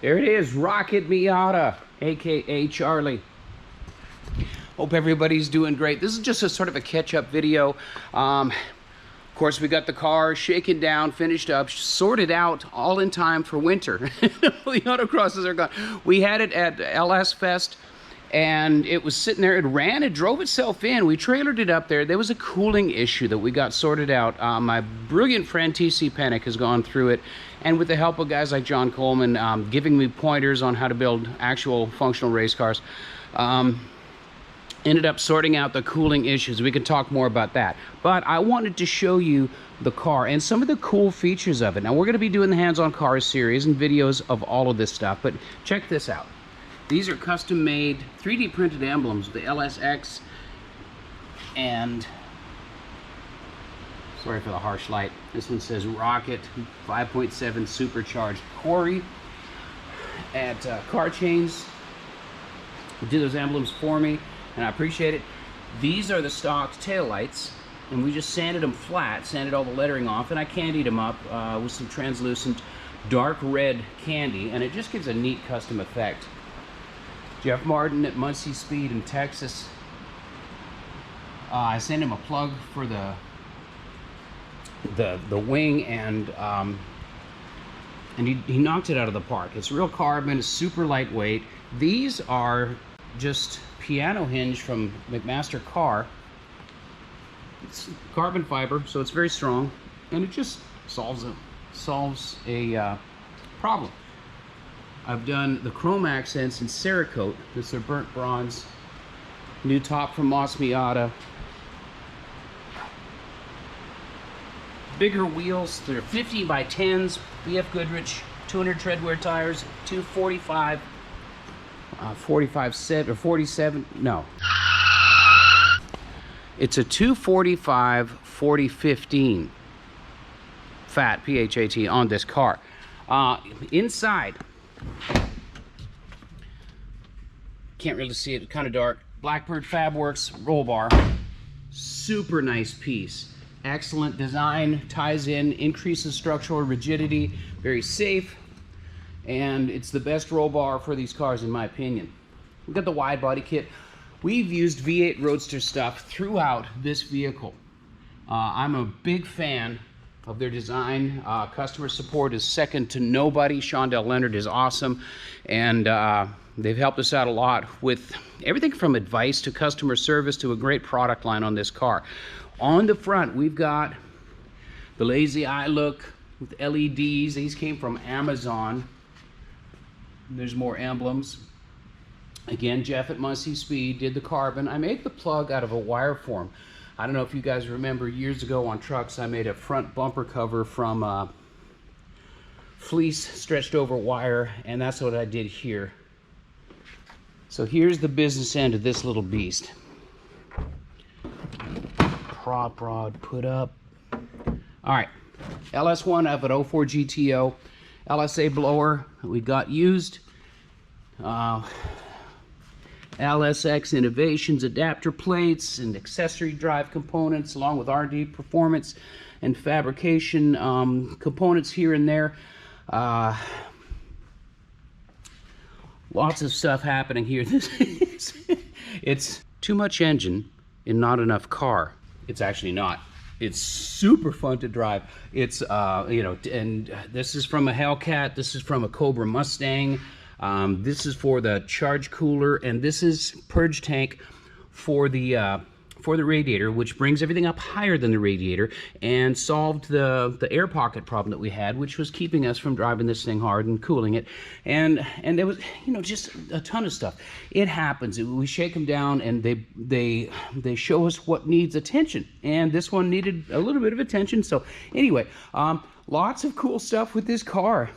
There it is, Rocket Miata, aka Charlie. Hope everybody's doing great. This is just a sort of a catch-up video. Of course, we got the car shaken down, finished up, sorted out, all in time for winter. The autocrosses are gone. We had it at LS Fest, and it was sitting there. It ran, it drove itself in. We trailered it up there. There was a cooling issue that we got sorted out. My brilliant friend TC Panic has gone through it, and with the help of guys like John Coleman, giving me pointers on how to build actual functional race cars, ended up sorting out the cooling issues. We can talk more about that. But I wanted to show you the car and some of the cool features of it. Now, we're going to be doing the Hands-on Cars series and videos of all of this stuff, but check this out. These are custom-made, 3D printed emblems, the LSX, and sorry for the harsh light. This one says Rocket 5.7 Supercharged Quarry at Car Chains. Did those emblems for me, and I appreciate it. These are the stock taillights, and we just sanded them flat, sanded all the lettering off, and I candied them up with some translucent dark red candy, and it just gives a neat custom effect. Jeff Martin at Muncie Speed in Texas. I sent him a plug for the wing, and he knocked it out of the park. It's real carbon, it's super lightweight. These are just piano hinge from McMaster Car. It's carbon fiber, so it's very strong, and it just solves a problem. I've done the chrome accents in Cerakote. This is their burnt bronze. New top from Moss Miata. Bigger wheels. They're 50 by 10s. BF Goodrich 200 treadwear tires. 245. 47. No. It's a 245 4015 fat PHAT on this car. Inside, can't really see it, kind of dark. Blackbird Fabworks roll bar, super nice piece, excellent design, ties in, increases structural rigidity, very safe, and it's the best roll bar for these cars in my opinion. We've got the wide body kit. We've used V8 Roadster stuff throughout this vehicle. I'm a big fan of their design. Customer support is second to nobody. Shondell Leonard is awesome, and they've helped us out a lot with everything from advice to customer service to a great product line on this car. On the front, we've got the lazy eye look with LEDs. These came from Amazon. There's more emblems. Again, Jeff at Muncie Speed did the carbon. I made the plug out of a wire form. I don't know if you guys remember, years ago on trucks, I made a front bumper cover from fleece stretched over wire, and that's what I did here. So here's the business end of this little beast. Prop rod put up. All right, LS1 of an 04 GTO, LSA blower we got used. LSX Innovations adapter plates and accessory drive components, along with R&D performance and fabrication components here and there. Lots of stuff happening here. It's too much engine and not enough car. It's actually not. It's super fun to drive. It's you know, and this is from a Hellcat. This is from a Cobra Mustang. This is for the charge cooler, and this is purge tank for the radiator, which brings everything up higher than the radiator and solved the air pocket problem that we had, which was keeping us from driving this thing hard and cooling it. And there was, you know, just a ton of stuff. It happens. We shake them down, and they show us what needs attention. And this one needed a little bit of attention. So anyway, lots of cool stuff with this car.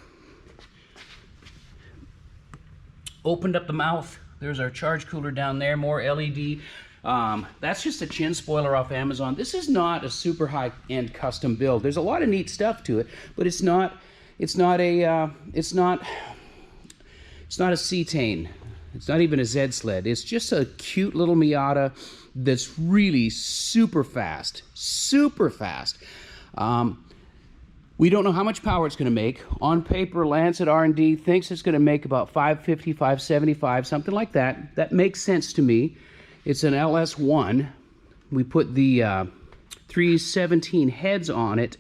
Opened up the mouth. There's our charge cooler down there, more LED. That's just a chin spoiler off Amazon. This is not a super high-end custom build. There's a lot of neat stuff to it, but it's not a C-Tane. It's not even a Z-Sled. It's just a cute little Miata that's really super fast. Super fast. We don't know how much power it's going to make. On paper, Lancet R&D thinks it's going to make about 550, 575, something like that. That makes sense to me. It's an LS1. We put the 317 heads on it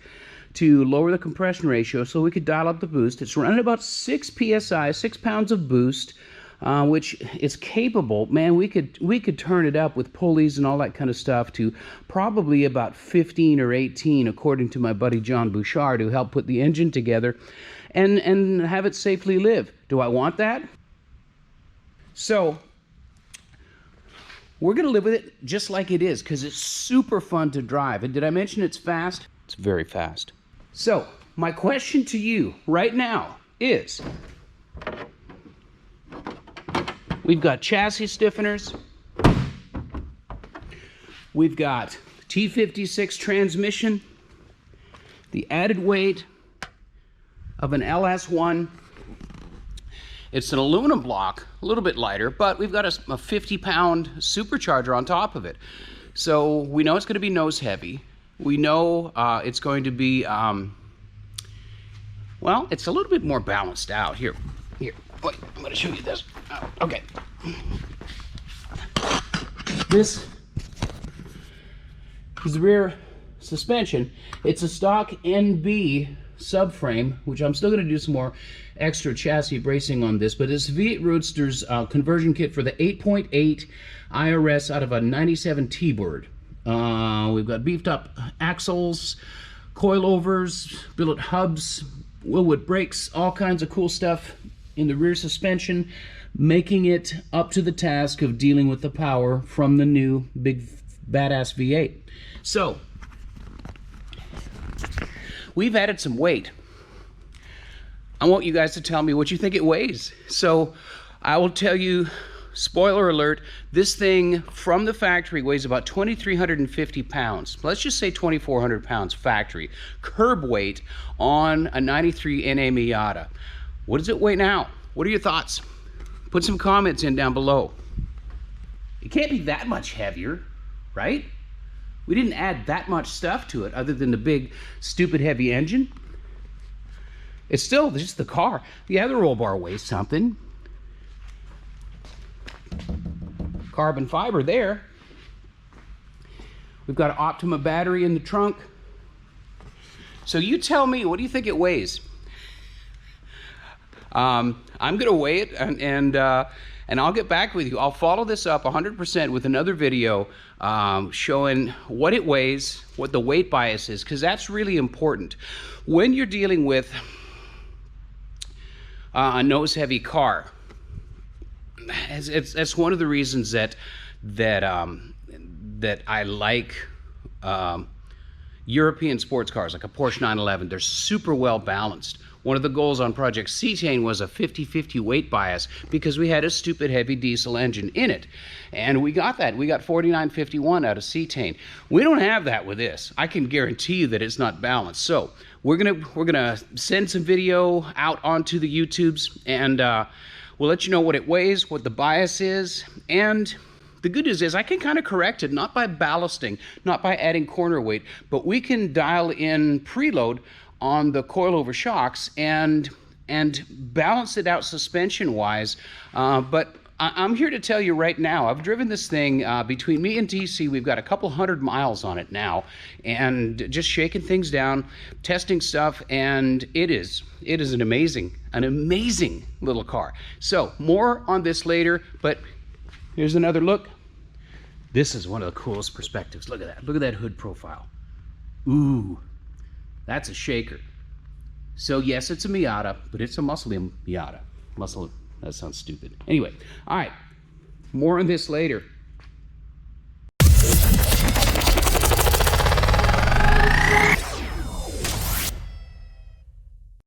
to lower the compression ratio so we could dial up the boost. It's running about 6 psi, 6 pounds of boost, which is capable. Man, we could turn it up with pulleys and all that kind of stuff to probably about 15 or 18, according to my buddy John Bouchard, who helped put the engine together, and have it safely live. Do I want that? So we're going to live with it just like it is, because it's super fun to drive. And did I mention it's fast? It's very fast. So my question to you right now is, we've got chassis stiffeners, we've got T56 transmission, the added weight of an LS1. It's an aluminum block, a little bit lighter, but we've got a 50-pound supercharger on top of it. So we know it's going to be nose heavy. We know it's going to be, well, it's a little bit more balanced out. Here, wait, I'm going to show you this. Oh, okay. This is the rear suspension. It's a stock NB subframe, which I'm still going to do some more extra chassis bracing on this, but it's V8 Roadster's conversion kit for the 8.8 IRS out of a 97 T-Bird. We've got beefed up axles, coilovers, billet hubs, Willwood brakes, all kinds of cool stuff in the rear suspension, making it up to the task of dealing with the power from the new big badass V8. So we've added some weight. I want you guys to tell me what you think it weighs. So I will tell you, spoiler alert, this thing from the factory weighs about 2,350 pounds. Let's just say 2,400 pounds factory. Curb weight on a 93 NA Miata. What does it weigh now? What are your thoughts? Put some comments in down below. It can't be that much heavier, right? We didn't add that much stuff to it other than the big, stupid, heavy engine. It's still just the car. Yeah, the roll bar weighs something. Carbon fiber there. We've got an Optima battery in the trunk. So you tell me, what do you think it weighs? I'm gonna weigh it and I'll get back with you. I'll follow this up 100% with another video showing what it weighs, what the weight bias is, because that's really important. When you're dealing with a nose-heavy car, it's one of the reasons that I like European sports cars, like a Porsche 911. They're super well balanced. One of the goals on Project Cetane was a 50-50 weight bias because we had a stupid heavy diesel engine in it. And we got that. We got 4951 out of Cetane. We don't have that with this. I can guarantee you that it's not balanced. So we're gonna send some video out onto the YouTubes, and we'll let you know what it weighs, what the bias is, and the good news is I can kind of correct it, not by ballasting, not by adding corner weight, but we can dial in preload on the coilover shocks and balance it out suspension-wise. But I'm here to tell you right now, I've driven this thing between me and DC, we've got a couple 100 miles on it now, and just shaking things down, testing stuff, and it is an amazing little car. So more on this later, but here's another look. This is one of the coolest perspectives. Look at that. Look at that hood profile. Ooh, that's a shaker. So yes, it's a Miata, but it's a muscle Miata. Muscle, that sounds stupid. Anyway, all right, more on this later.